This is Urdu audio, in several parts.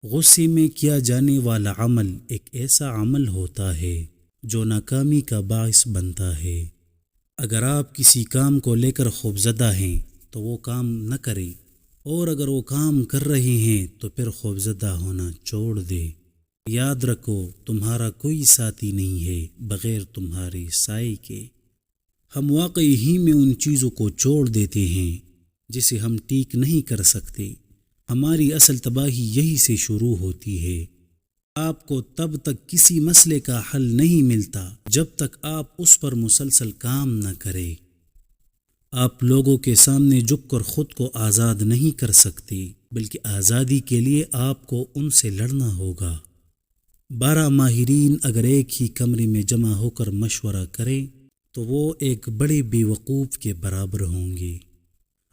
غصے میں کیا جانے والا عمل ایک ایسا عمل ہوتا ہے جو ناکامی کا باعث بنتا ہے۔ اگر آپ کسی کام کو لے کر خوفزدہ ہیں تو وہ کام نہ کریں، اور اگر وہ کام کر رہے ہیں تو پھر خوفزدہ ہونا چھوڑ دیں۔ یاد رکھو، تمہارا کوئی ساتھی نہیں ہے بغیر تمہارے سائے کے۔ ہم واقعی ہی میں ان چیزوں کو چھوڑ دیتے ہیں جسے ہم ٹھیک نہیں کر سکتے۔ ہماری اصل تباہی یہی سے شروع ہوتی ہے۔ آپ کو تب تک کسی مسئلے کا حل نہیں ملتا جب تک آپ اس پر مسلسل کام نہ کریں۔ آپ لوگوں کے سامنے جھک کر خود کو آزاد نہیں کر سکتے، بلکہ آزادی کے لیے آپ کو ان سے لڑنا ہوگا۔ 12 ماہرین اگر ایک ہی کمرے میں جمع ہو کر مشورہ کریں تو وہ ایک بڑے بے وقوف کے برابر ہوں گے۔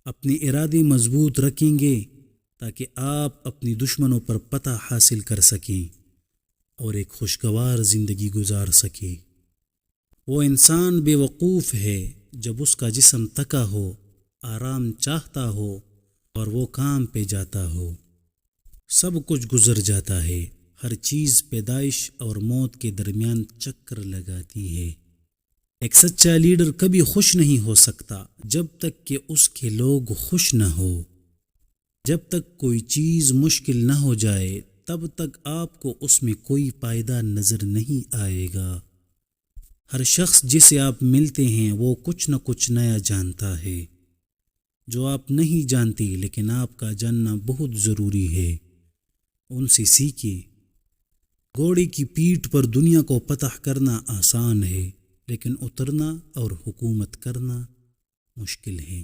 اپنے ارادے مضبوط رکھیں گے تاکہ آپ اپنی دشمنوں پر فتح حاصل کر سکیں اور ایک خوشگوار زندگی گزار سکیں۔ وہ انسان بے وقوف ہے جب اس کا جسم تھکا ہو، آرام چاہتا ہو اور وہ کام پہ جاتا ہو۔ سب کچھ گزر جاتا ہے، ہر چیز پیدائش اور موت کے درمیان چکر لگاتی ہے۔ ایک سچا لیڈر کبھی خوش نہیں ہو سکتا جب تک کہ اس کے لوگ خوش نہ ہو۔ جب تک کوئی چیز مشکل نہ ہو جائے تب تک آپ کو اس میں کوئی فائدہ نظر نہیں آئے گا۔ ہر شخص جسے آپ ملتے ہیں وہ کچھ نہ کچھ نیا جانتا ہے جو آپ نہیں جانتے، لیکن آپ کا جاننا بہت ضروری ہے۔ ان سے سیکھیں۔ گھوڑے کی پیٹھ پر دنیا کو فتح کرنا آسان ہے، لیکن اترنا اور حکومت کرنا مشکل ہے۔